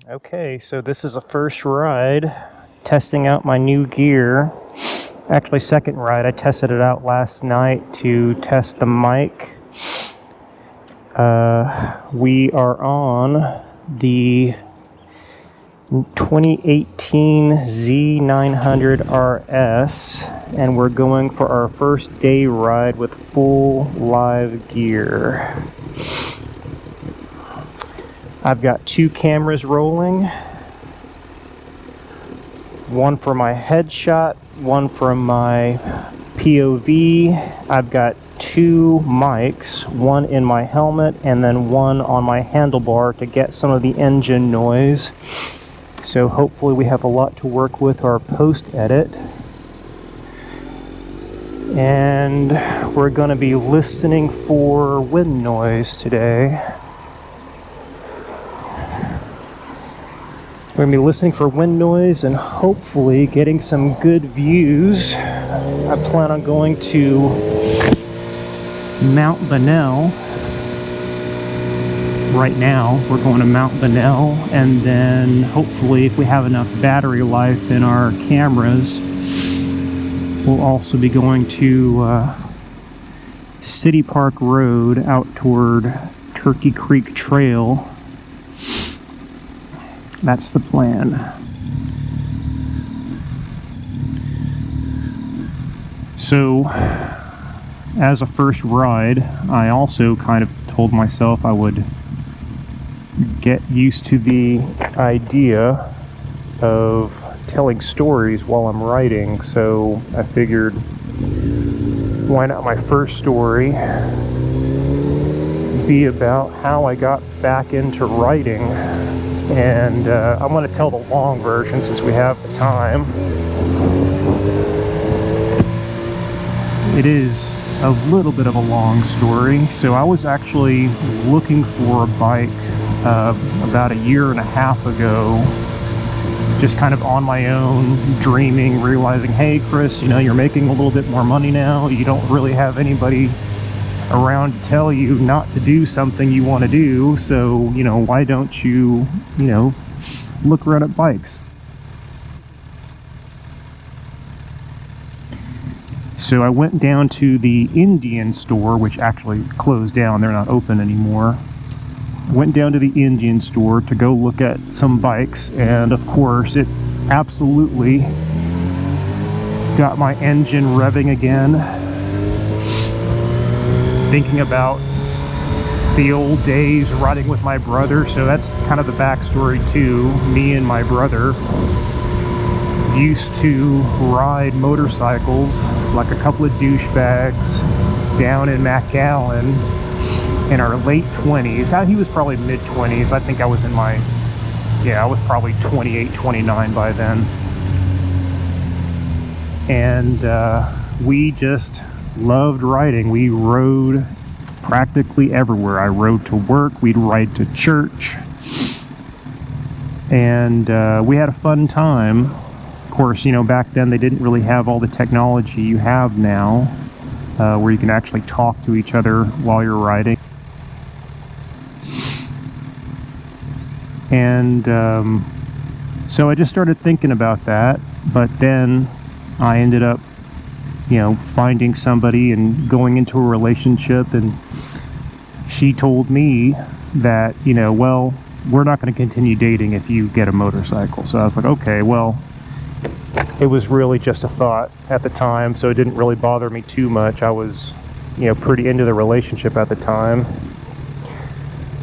Okay, so this is a first ride, testing out my new gear. Actually, second ride. I tested it out last night to test the mic. We are on the 2018 Z900RS, and we're going for our first day ride with full live gear. I've got two cameras rolling, one for my headshot, one for my POV. I've got two mics, one in my helmet and then one on my handlebar to get some of the engine noise. So hopefully we have a lot to work with our post-edit. And we're going to be listening for wind noise today. We're going to be listening for wind noise and hopefully getting some good views. I plan on going to Mount Bonnell. Right now, we're going to Mount Bonnell, and then hopefully if we have enough battery life in our cameras, we'll also be going to City Park Road out toward Turkey Creek Trail. That's the plan. So, as a first ride, I also kind of told myself I would get used to the idea of telling stories while I'm writing. So I figured, why not my first story be about how I got back into writing? And I'm going to tell the long version since we have the time. It is a little bit of a long story. So I was actually looking for a bike about a year and a half ago, just kind of on my own, dreaming, realizing, hey Chris, you're making a little bit more money now. You don't really have anybody around to tell you not to do something you want to do, so why don't you look around at bikes. So I went down to the Indian store, which actually closed down. They're not open anymore. Went down to the Indian store to go look at some bikes, and of course it absolutely got my engine revving again. Thinking about the old days riding with my brother. So that's kind of the backstory too. Me and my brother used to ride motorcycles like a couple of douchebags down in McAllen in our late 20s. He was probably mid 20s. I think I was I was probably 28, 29 by then. And we just loved riding. We rode practically everywhere. I rode to work, we'd ride to church, and we had a fun time. Of course, back then they didn't really have all the technology you have now, where you can actually talk to each other while you're riding. And so I just started thinking about that, but then I ended up finding somebody and going into a relationship, and she told me that, well, we're not going to continue dating if you get a motorcycle. So I was like, okay, well, it was really just a thought at the time, so it didn't really bother me too much. I was, pretty into the relationship at the time.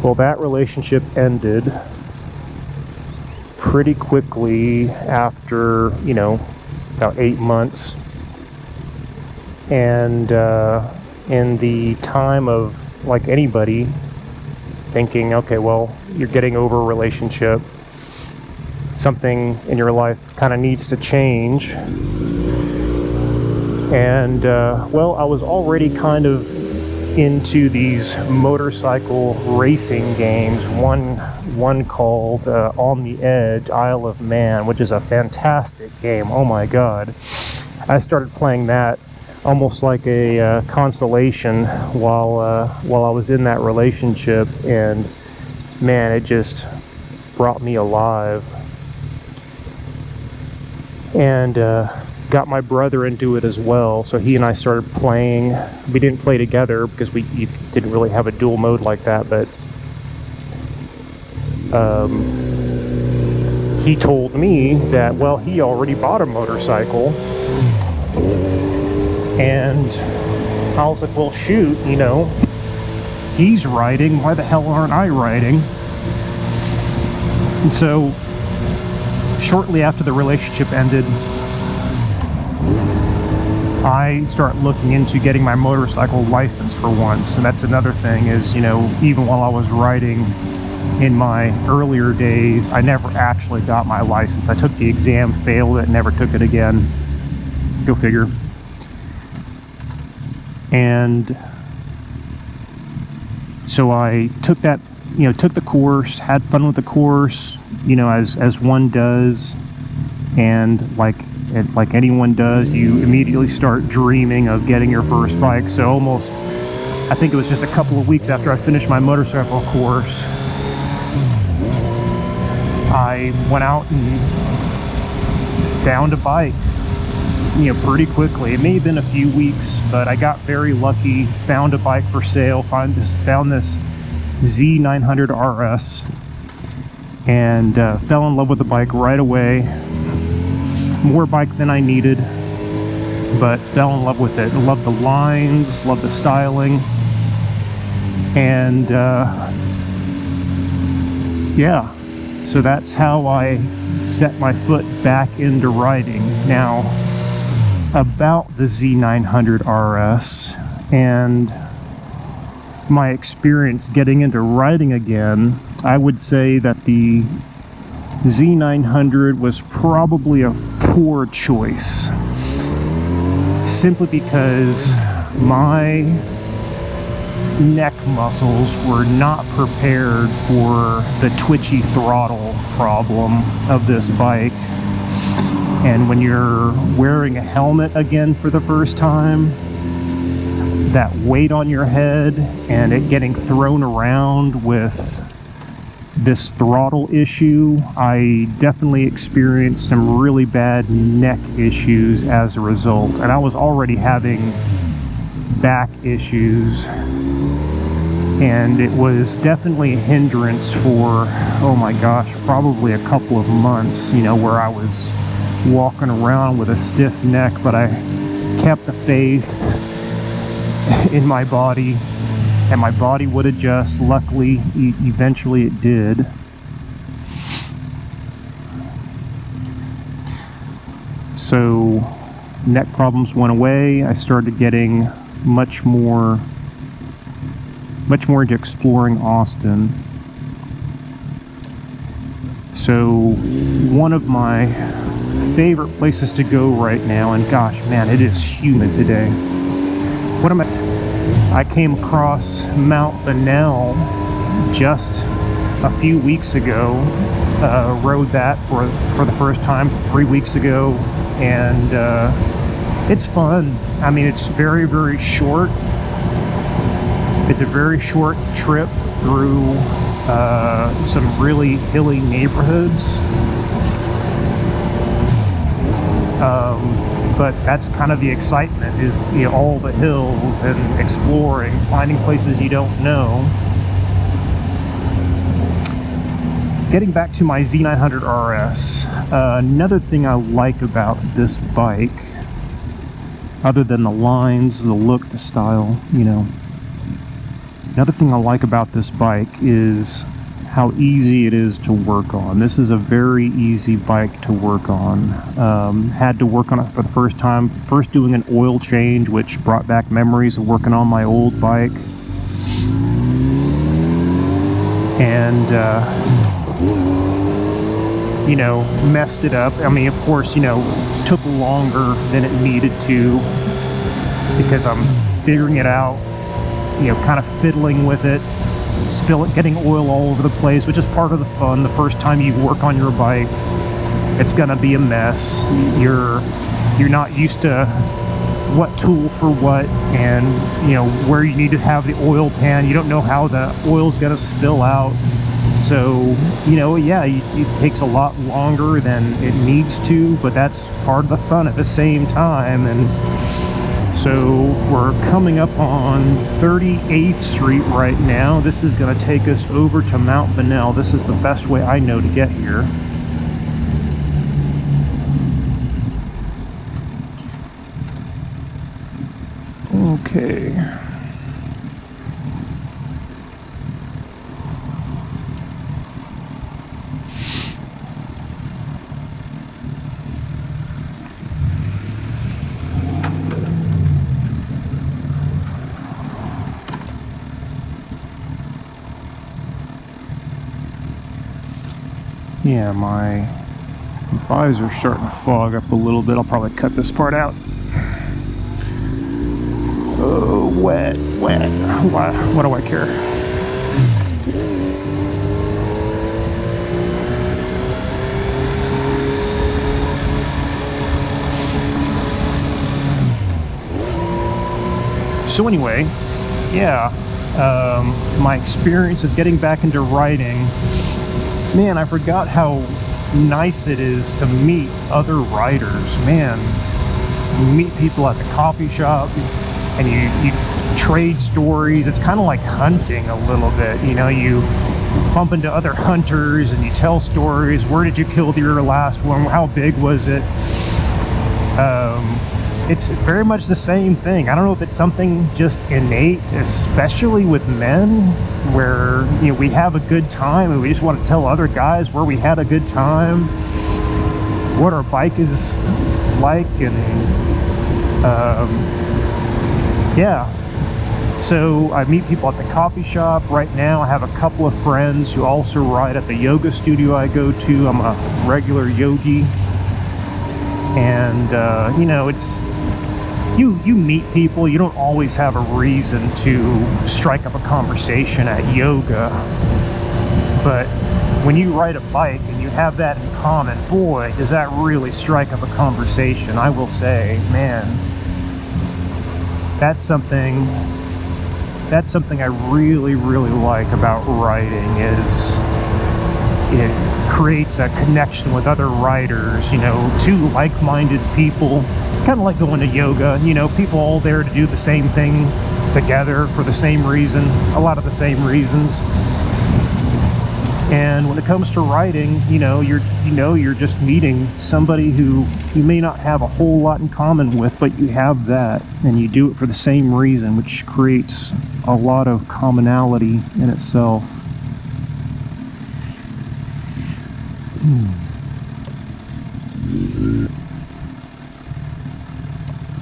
Well, that relationship ended pretty quickly after, about 8 months. And in the time of, like anybody, thinking, okay, well, you're getting over a relationship, something in your life kind of needs to change. And well, I was already kind of into these motorcycle racing games. One called On the Edge, Isle of Man, which is a fantastic game. Oh my god. I started playing that almost like a consolation while I was in that relationship, and man, it just brought me alive. And got my brother into it as well, so he and I started playing. We didn't play together because you didn't really have a dual mode like that, but he told me that, well, he already bought a motorcycle, and I was like, well, shoot, you know, he's riding, why the hell aren't I riding? And so shortly after the relationship ended, I start looking into getting my motorcycle license for once. And that's another thing is, you know, even while I was riding in my earlier days, I never actually got my license. I took the exam, failed it, never took it again. Go figure. And so I took that, you know, took the course, had fun with the course, you know, as one does. And like anyone does, you immediately start dreaming of getting your first bike. So almost, I think it was just a couple of weeks after I finished my motorcycle course, I went out and found a bike, you know, pretty quickly. It may have been a few weeks, but I got very lucky, found a bike for sale, found this Z900 RS, and fell in love with the bike right away. More bike than I needed, but fell in love with it. Loved the lines, loved the styling, and yeah, so that's how I set my foot back into riding. Now, about the Z900 RS and my experience getting into riding again, I would say that the Z900 was probably a poor choice, simply because my neck muscles were not prepared for the twitchy throttle problem of this bike. And when you're wearing a helmet again for the first time, that weight on your head and it getting thrown around with this throttle issue, I definitely experienced some really bad neck issues as a result. And I was already having back issues, and it was definitely a hindrance for, oh my gosh, probably a couple of months, you know, where I was walking around with a stiff neck, but I kept the faith in my body, and my body would adjust. Luckily, eventually it did. So neck problems went away. I started getting much more into exploring Austin. So one of my favorite places to go right now, and gosh, man, it is humid today. I came across Mount Bonnell just a few weeks ago. Rode that for the first time 3 weeks ago, and it's fun. I mean, it's very, very short. It's a very short trip through some really hilly neighborhoods. But that's kind of the excitement, is, you know, all the hills and exploring, finding places you don't know. Getting back to my Z900 RS, another thing I like about this bike, other than the lines, the look, the style, you know, another thing I like about this bike is how easy it is to work on. This is a very easy bike to work on. Had to work on it for the first time, first doing an oil change, which brought back memories of working on my old bike. And, you know, messed it up. I mean, of course, you know, took longer than it needed to because I'm figuring it out, you know, kind of fiddling with it. Getting oil all over the place, which is part of the fun. The first time you work on your bike, it's gonna be a mess. You're not used to what tool for what, and you know where you need to have the oil pan. You don't know how the oil's gonna spill out. So, yeah, it takes a lot longer than it needs to, but that's part of the fun at the same time. And so we're coming up on 38th Street right now. This is going to take us over to Mount Bonnell. This is the best way I know to get here. Okay. Yeah, my visor's starting to fog up a little bit. I'll probably cut this part out. Oh, wet. What do I care? So anyway, yeah, my experience of getting back into writing, man, I forgot how nice it is to meet other writers. Man, you meet people at the coffee shop and you trade stories. It's kind of like hunting a little bit, you bump into other hunters and you tell stories. Where did you kill your last one? How big was it? It's very much the same thing. I don't know if it's something just innate, especially with men, where we have a good time and we just want to tell other guys where we had a good time, what our bike is like, and yeah. So I meet people at the coffee shop. Right now I have a couple of friends who also ride at the yoga studio I go to. I'm a regular yogi, and it's you meet people. You don't always have a reason to strike up a conversation at yoga, but when you ride a bike and you have that in common, boy, does that really strike up a conversation. I will say, man, that's something I really like about writing. Is it creates a connection with other writers, two like-minded people, kind of like going to yoga, people all there to do the same thing together for the same reason, a lot of the same reasons. And when it comes to writing, you're just meeting somebody who you may not have a whole lot in common with, but you have that, and you do it for the same reason, which creates a lot of commonality in itself.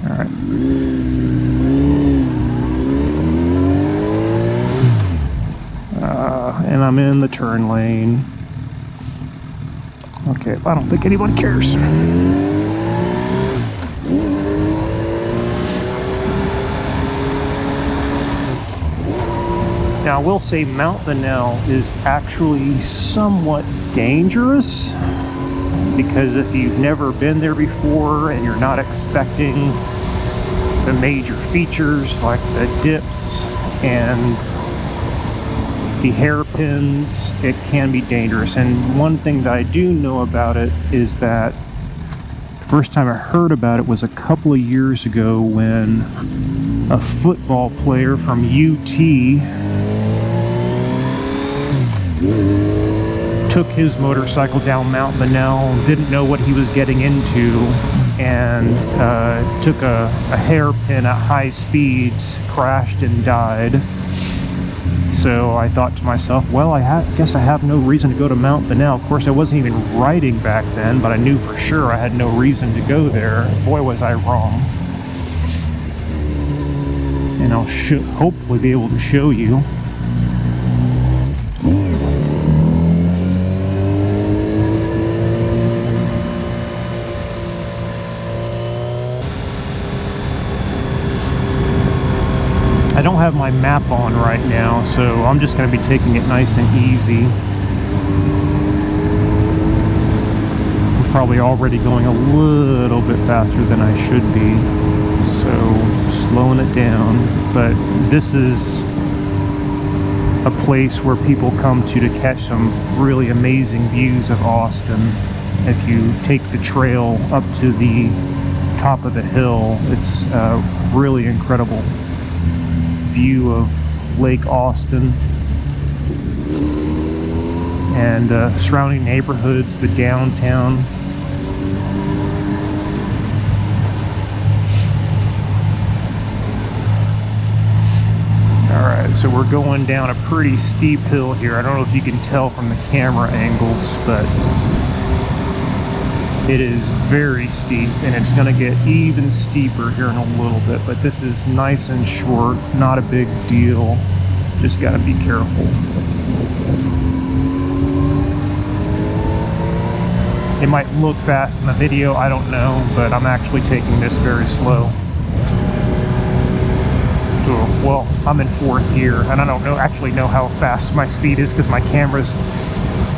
All right. And I'm in the turn lane. Okay, I don't think anyone cares. Now, I will say Mount Bonnell is actually somewhat dangerous, because if you've never been there before and you're not expecting the major features like the dips and the hairpins, it can be dangerous. And one thing that I do know about it is that the first time I heard about it was a couple of years ago, when a football player from UT took his motorcycle down Mount Bonnell, didn't know what he was getting into, and took a hairpin at high speeds, crashed and died. So I thought to myself, well, I guess I have no reason to go to Mount Bonnell. Of course, I wasn't even riding back then, but I knew for sure I had no reason to go there. Boy, was I wrong. And I'll hopefully be able to show you. I don't have my map on right now, so I'm just going to be taking it nice and easy. I'm probably already going a little bit faster than I should be, so slowing it down. But this is a place where people come to catch some really amazing views of Austin. If you take the trail up to the top of the hill, it's a really incredible view of Lake Austin and surrounding neighborhoods, the downtown. Alright, so we're going down a pretty steep hill here. I don't know if you can tell from the camera angles, but it is very steep, and it's going to get even steeper here in a little bit, but this is nice and short, not a big deal. Just got to be careful. It might look fast in the video, I don't know, but I'm actually taking this very slow. Well, I'm in 4th gear, and I don't actually know how fast my speed is because my camera's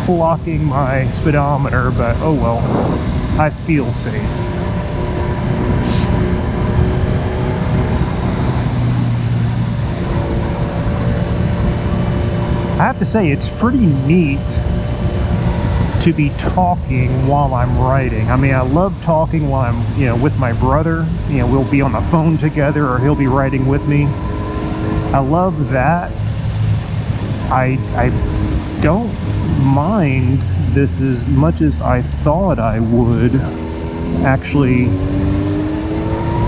blocking my speedometer, but oh well, I feel safe. I have to say, it's pretty neat to be talking while I'm writing. I mean, I love talking while I'm, with my brother. We'll be on the phone together, or he'll be writing with me. I love that. I don't mind this as much as I thought I would. Actually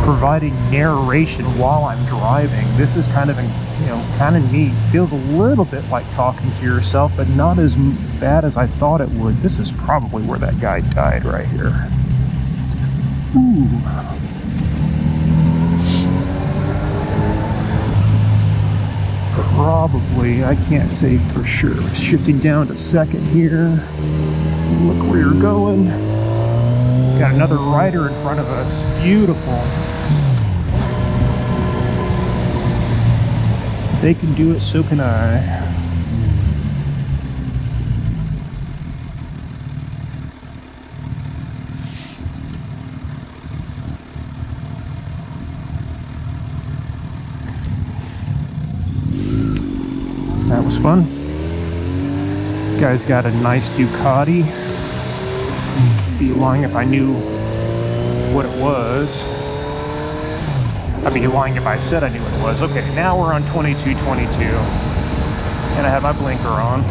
providing narration while I'm driving. This is kind of neat. Feels a little bit like talking to yourself, but not as bad as I thought it would. This is probably where that guy died, right here. Ooh. Probably, I can't say for sure. Shifting down to 2nd here. Look where you're going. Got another rider in front of us. Beautiful. They can do it, so can I. That was fun. Guy's got a nice Ducati. Be lying if I knew what it was. I'd be lying if I said I knew what it was. Okay, now we're on 2222, and I have my blinker on.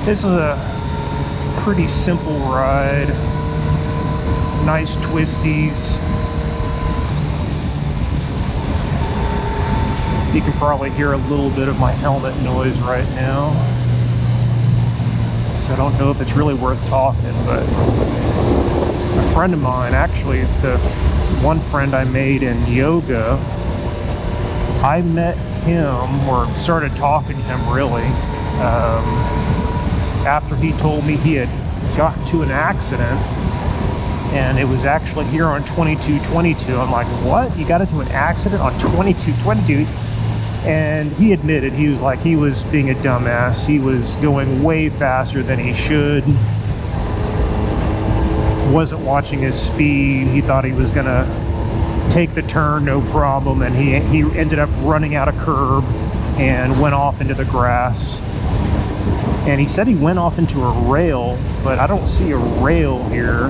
This is a pretty simple ride. Nice twisties. You can probably hear a little bit of my helmet noise right now. So I don't know if it's really worth talking, but a friend of mine, actually the one friend I made in yoga, I met him, or started talking to him really, after he told me he had gotten to an accident, and it was actually here on 2222. I'm like, what? You got into an accident on 2222? And he admitted, he was like, he was being a dumbass. He was going way faster than he should. Wasn't watching his speed. He thought he was gonna take the turn, no problem, and he ended up running out a curb and went off into the grass. And he said he went off into a rail, but I don't see a rail here.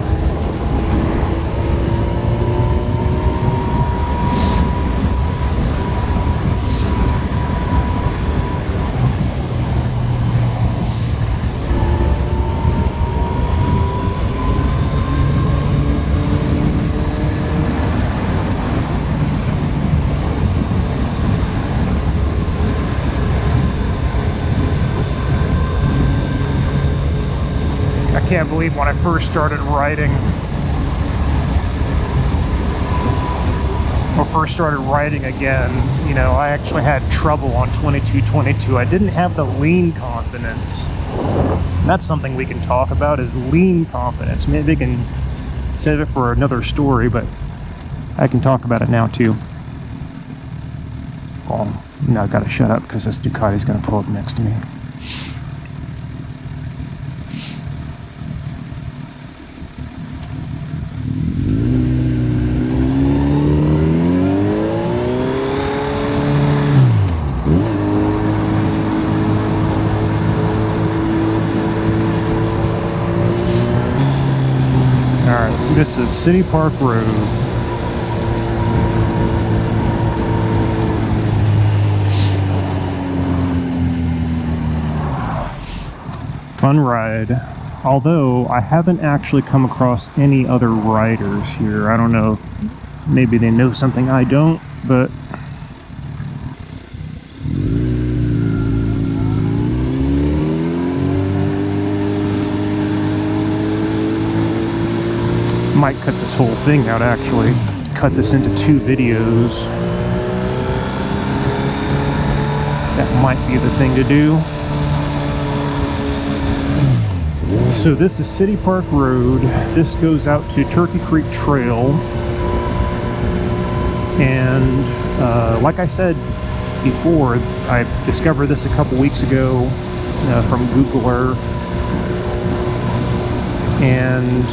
I can't believe when I first started writing, or first started writing again, I actually had trouble on 2222. I didn't have the lean confidence. That's something we can talk about, is lean confidence. Maybe we can save it for another story, but I can talk about it now too. Well, now I've got to shut up because this Ducati's going to pull up next to me. This is City Park Road. Fun ride. Although I haven't actually come across any other riders here. I don't know. Maybe they know something I don't, but might cut this whole thing out, actually. Cut this into 2 videos. That might be the thing to do. So this is City Park Road. This goes out to Turkey Creek Trail. And like I said before, I discovered this a couple weeks ago from Google Earth. And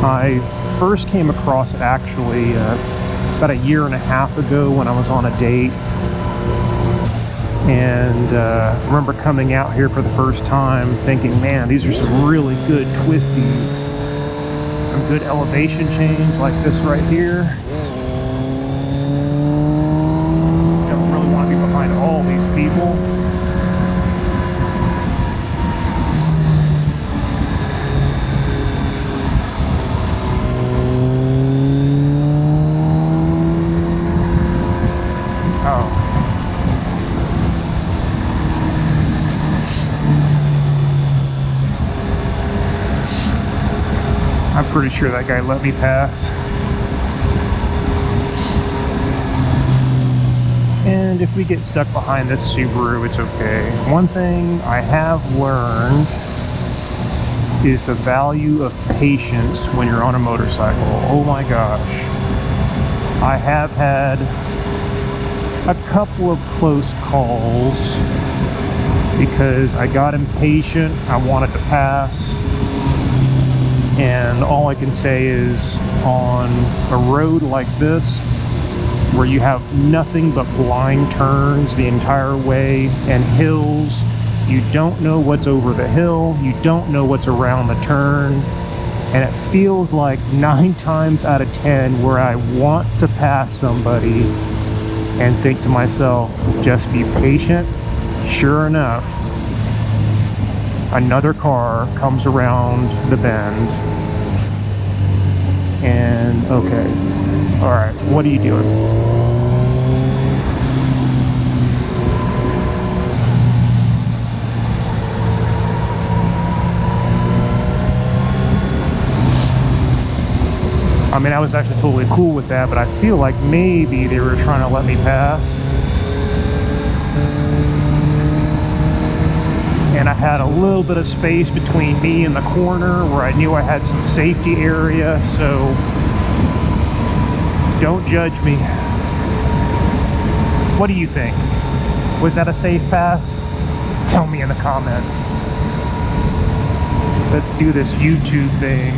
I first came across it actually about a year and a half ago when I was on a date. And I remember coming out here for the first time thinking, man, these are some really good twisties. Some good elevation change like this right here. Don't really want to be behind all these people. I'm pretty sure that guy let me pass. And if we get stuck behind this Subaru, it's okay. One thing I have learned is the value of patience when you're on a motorcycle. Oh my gosh. I have had a couple of close calls because I got impatient. I wanted to pass. And all I can say is on a road like this, where you have nothing but blind turns the entire way and hills, you don't know what's over the hill, you don't know what's around the turn, and it feels like 9 times out of 10 where I want to pass somebody and think to myself, just be patient. Sure enough, another car comes around the bend, and okay, all right, what are you doing? I mean, I was actually totally cool with that, but I feel like maybe they were trying to let me pass. And I had a little bit of space between me and the corner where I knew I had some safety area, so don't judge me. What do you think? Was that a safe pass? Tell me in the comments. Let's do this YouTube thing.